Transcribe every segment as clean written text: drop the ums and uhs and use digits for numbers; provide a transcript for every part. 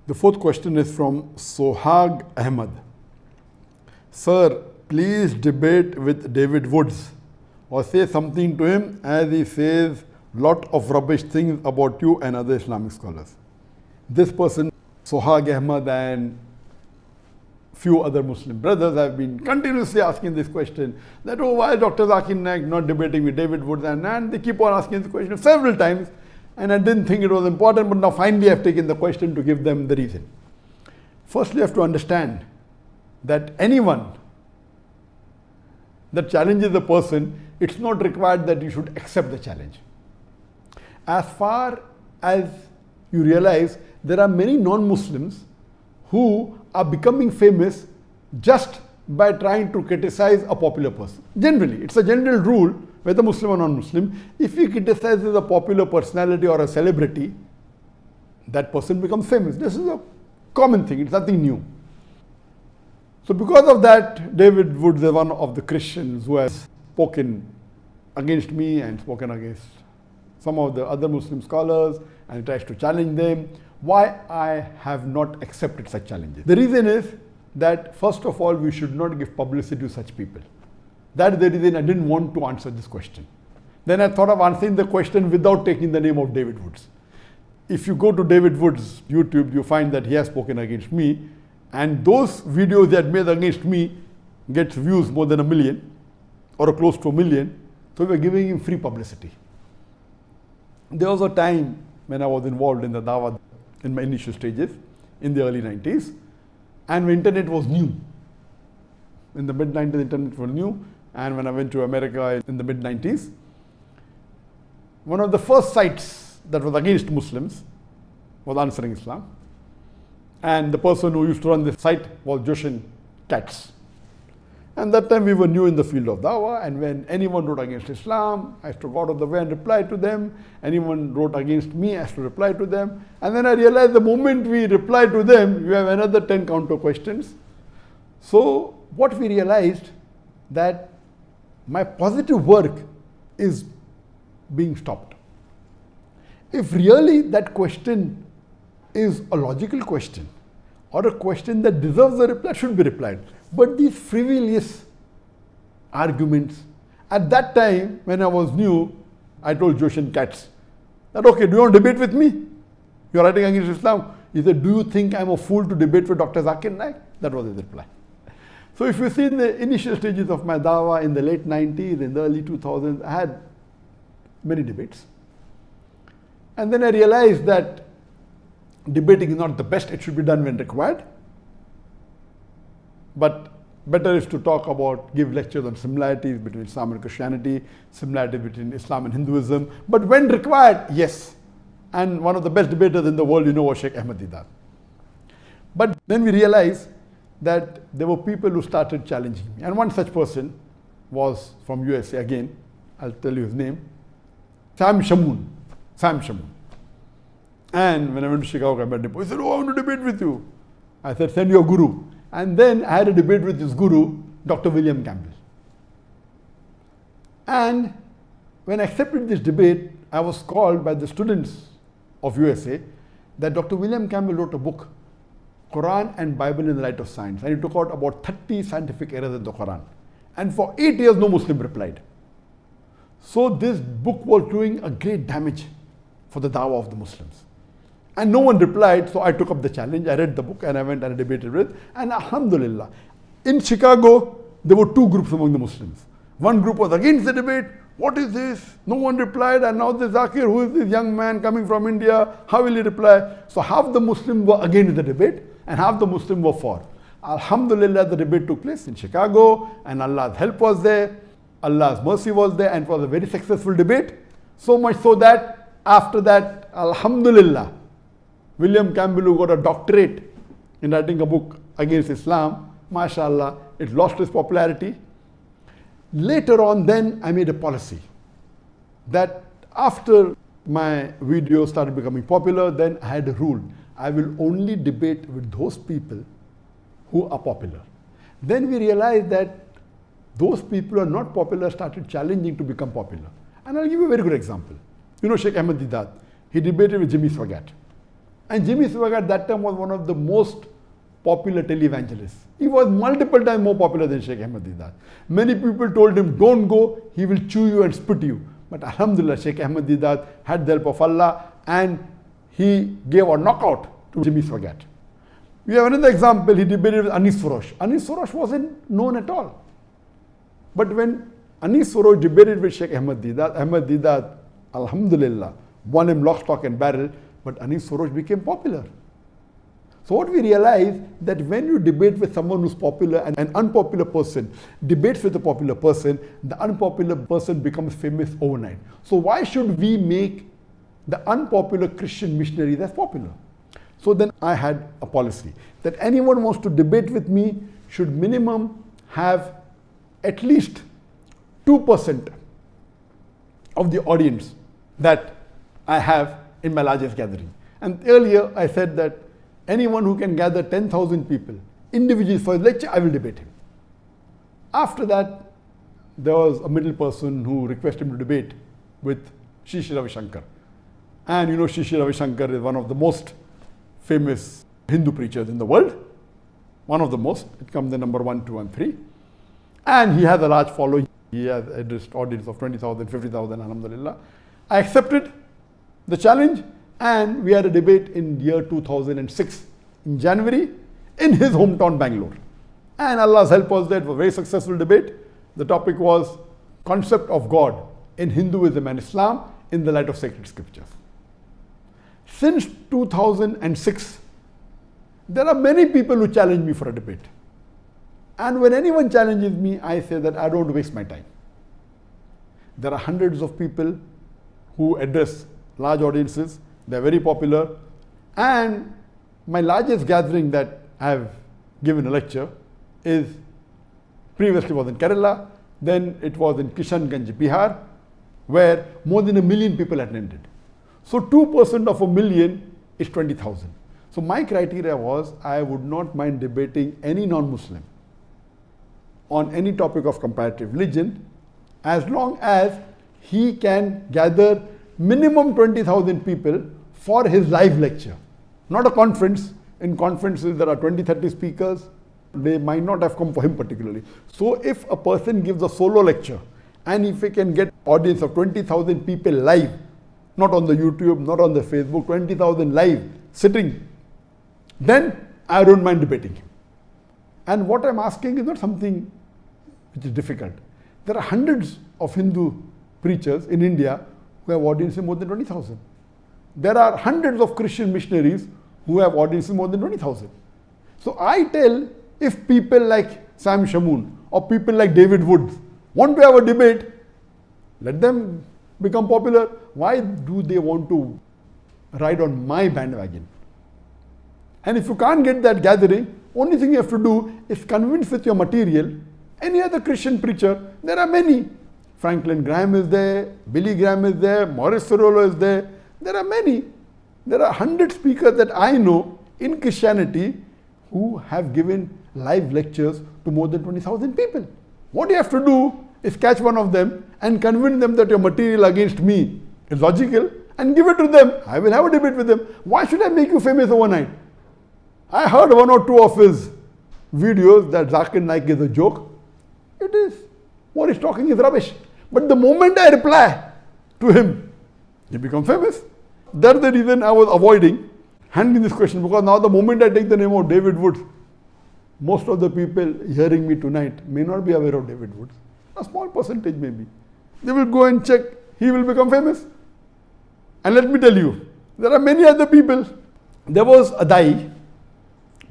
The fourth question is from Sohag Ahmed. Sir, please debate with David Woods or say something to him as he says lot of rubbish things about you and other Islamic scholars. This person, Sohag Ahmed, and few other Muslim brothers have been continuously asking this question that, oh, why is Dr. Zakir Naik not debating with David Woods? And they keep on asking this question several times, and I didn't think it was important, but now finally I've taken the question to give them the reason. Firstly, you have to understand that anyone that challenges a person, it's not required that you should accept the challenge. As far as you realize, there are many non-Muslims who are becoming famous just by trying to criticize a popular person. Generally, it's a general rule, whether Muslim or non-Muslim, if he criticizes a popular personality or a celebrity, that person becomes famous. This is a common thing, it's nothing new. So because of that, David Woods is one of the Christians who has spoken against me and spoken against some of the other Muslim scholars and tries to challenge them. Why I have not accepted such challenges? The reason is that, first of all, we should not give publicity to such people. That is the reason I didn't want to answer this question. Then I thought of answering the question without taking the name of David Woods. If you go to David Woods' YouTube, you find that he has spoken against me, and those videos that made against me gets views more than 1 million or close to 1 million. So we are giving him free publicity. There was a time when I was involved in the Dawah in my initial stages in the early 90s, and when internet was new. In the mid-90s, internet was new, and when I went to America in the mid-90s, one of the first sites that was against Muslims was Answering Islam, and the person who used to run this site was Joshin Katz. And that time we were new in the field of Dawah, and when anyone wrote against Islam, I used to go out of the way and reply to them. Anyone wrote against me, I used to reply to them. And then I realized the moment we reply to them, you have another 10 counter questions. So what we realized, that my positive work is being stopped. If really that question is a logical question or a question that deserves a reply, should be replied. But these frivolous arguments, at that time when I was new, I told Joshin Katz that, okay, do you want to debate with me? You're writing against Islam. He said, do you think I'm a fool to debate with Dr. Zakir Naik? That was his reply. So if you see in the initial stages of my Dawah in the late 90s, in the early 2000s, I had many debates. And then I realized that debating is not the best, it should be done when required. But better is to talk about, give lectures on similarities between Islam and Christianity, similarities between Islam and Hinduism. But when required, yes. And one of the best debaters in the world, you know, was Sheikh Ahmed Didat. But then we realized that there were people who started challenging me. And one such person was from USA again. I'll tell you his name. Sam Shamoon. And when I went to Chicago, I met him. He said, oh, I want to debate with you. I said, send your guru. And then I had a debate with his guru, Dr. William Campbell. And when I accepted this debate, I was called by the students of USA that Dr. William Campbell wrote a book, Quran and Bible in the Light of Science. And he took out about 30 scientific errors in the Quran. And for 8 years, no Muslim replied. So this book was doing a great damage for the Dawah of the Muslims. And no one replied, so I took up the challenge. I read the book and I went and I debated with it. And alhamdulillah, in Chicago, there were two groups among the Muslims. One group was against the debate. What is this? No one replied. And now this Zakir, who is this young man coming from India? How will he reply? So half the Muslims were against the debate and half the Muslims were for. Alhamdulillah, the debate took place in Chicago and Allah's help was there. Allah's mercy was there, and it was a very successful debate. So much so that after that, alhamdulillah, William Campbell, who got a doctorate in writing a book against Islam, mashallah, it lost its popularity. Later on, then I made a policy that after my videos started becoming popular, then I had a rule. I will only debate with those people who are popular. Then we realized that those people who are not popular started challenging to become popular. And I'll give you a very good example. You know Sheikh Ahmed Didat. He debated with Jimmy Swagat. And Jimmy Swaggart at that time was one of the most popular televangelists. He was multiple times more popular than Sheikh Ahmad Deedat. Many people told him, don't go, he will chew you and spit you. But Alhamdulillah, Sheikh Ahmad Deedat had the help of Allah and he gave a knockout to Jimmy Swaggart. We have another example, he debated with Anis Furosh. Anis Furosh wasn't known at all. But when Anis Furosh debated with Sheikh Ahmad Deedat, Alhamdulillah, won him lock, stock and barrel, but Anis Furosh became popular. So what we realize that when you debate with someone who's popular and an unpopular person debates with a popular person, the unpopular person becomes famous overnight. So why should we make the unpopular Christian missionaries as popular? So then I had a policy that anyone wants to debate with me should minimum have at least 2% of the audience that I have in my largest gathering. And earlier I said that anyone who can gather 10,000 people individually for a lecture, I will debate him. After that, there was a middle person who requested me to debate with Sri Ravi Shankar. And you know, Sri Ravi Shankar is one of the most famous Hindu preachers in the world. One of the most. It comes in number 1, 2 and 3. And he has a large following. He has a audience of 20,000, 50,000, alhamdulillah. I accepted the challenge and we had a debate in year 2006 in January in his hometown Bangalore. And Allah's help was that it was a very successful debate. The topic was concept of God in Hinduism and Islam in the light of sacred scriptures. Since 2006, there are many people who challenge me for a debate. And when anyone challenges me, I say that I don't waste my time. There are hundreds of people who address large audiences. They're very popular. And my largest gathering that I have given a lecture is previously was in Kerala, then it was in Kishanganj, Bihar, where more than 1 million people attended. So 2% of 1 million is 20,000. So my criteria was I would not mind debating any non-Muslim on any topic of comparative religion as long as he can gather minimum 20,000 people for his live lecture. Not a conference. In conferences there are 20, 30 speakers. They might not have come for him particularly. So if a person gives a solo lecture and if he can get audience of 20,000 people live, not on the YouTube, not on the Facebook, 20,000 live sitting, then I don't mind debating him. And what I'm asking is not something which is difficult. There are hundreds of Hindu preachers in India who have audiences more than 20,000. There are hundreds of Christian missionaries who have audiences more than 20,000. So I tell, if people like Sam Shamoon or people like David Woods want to have a debate, let them become popular. Why do they want to ride on my bandwagon? And if you can't get that gathering, only thing you have to do is convince with your material any other Christian preacher. There are many. Franklin Graham is there, Billy Graham is there, Morris Cerullo is there. There are many. There are 100 speakers that I know in Christianity who have given live lectures to more than 20,000 people. What you have to do is catch one of them and convince them that your material against me is logical and give it to them. I will have a debate with them. Why should I make you famous overnight? I heard 1 or 2 of his videos that Zakir Naik is a joke. It is. What he's talking is rubbish. But the moment I reply to him, he becomes famous. That's the reason I was avoiding handling this question, because now the moment I take the name of David Woods, most of the people hearing me tonight may not be aware of David Woods. A small percentage maybe. They will go and check. He will become famous. And let me tell you, there are many other people. There was a Dai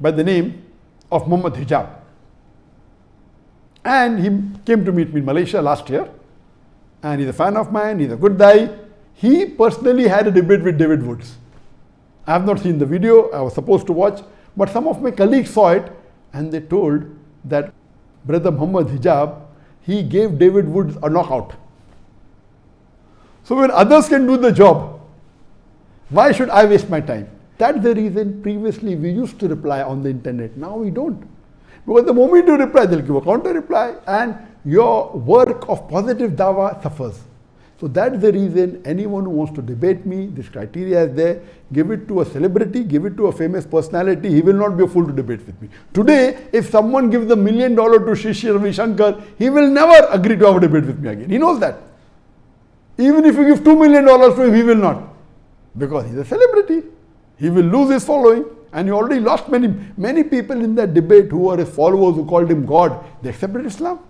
by the name of Muhammad Hijab. And he came to meet me in Malaysia last year. And he's a fan of mine. He's a good Dai. He personally had a debate with David Woods. I have not seen the video. I was supposed to watch. But some of my colleagues saw it. And they told that Brother Muhammad Hijab, he gave David Woods a knockout. So when others can do the job, why should I waste my time? That's the reason previously we used to reply on the internet. Now we don't. Because the moment you reply, they'll give a counter reply and your work of positive dawah suffers. So that's the reason anyone who wants to debate me, this criteria is there. Give it to a celebrity, give it to a famous personality. He will not be a fool to debate with me. Today, if someone gives $1 million to Shri Ravi Shankar, he will never agree to have a debate with me again. He knows that. Even if you give $2 million to him, he will not. Because he's a celebrity. He will lose his following. And he already lost many people in that debate who are his followers, who called him God. They accepted Islam.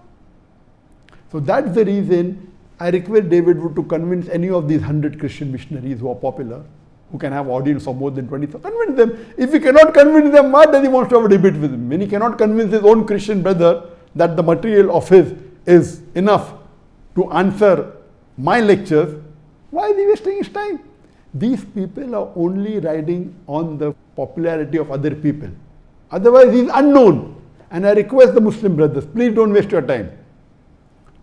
So that's the reason I request David Wood to convince any of these 100 Christian missionaries who are popular, who can have audience of more than 20,000. Convince them. If he cannot convince them, why does he want to have a debate with him? When he cannot convince his own Christian brother that the material of his is enough to answer my lectures, why is he wasting his time? These people are only riding on the popularity of other people. Otherwise, he is unknown. And I request the Muslim brothers, please don't waste your time.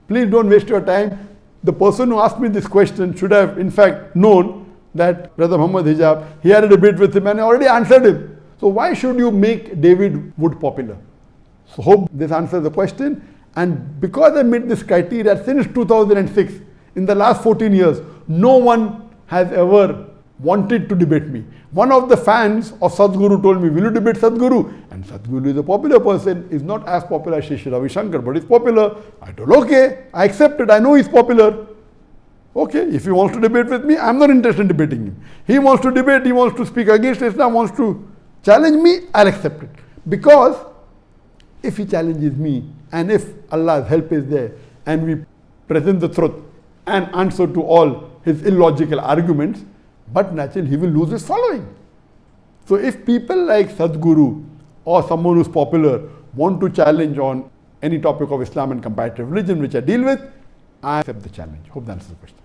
Please don't waste your time. The person who asked me this question should have, in fact, known that Brother Muhammad Hijab, he had a debate with him and I already answered him. So why should you make David Wood popular? So hope this answers the question. And because I met this criteria since 2006, in the last 14 years, no one has ever wanted to debate me. One of the fans of Sadhguru told me, will you debate Sadhguru? And Sadhguru is a popular person, is not as popular as Shri Ravi Shankar, but he's popular. I told, okay, I accept it, I know he's popular. Okay, if he wants to debate with me, I'm not interested in debating him. He wants to debate, he wants to speak against Islam, wants to challenge me, I'll accept it. Because if he challenges me, and if Allah's help is there, and we present the truth and answer to all his illogical arguments, but naturally he will lose his following. So if people like Sadhguru or someone who's popular want to challenge on any topic of Islam and comparative religion which I deal with, I accept the challenge. Hope that answers the question.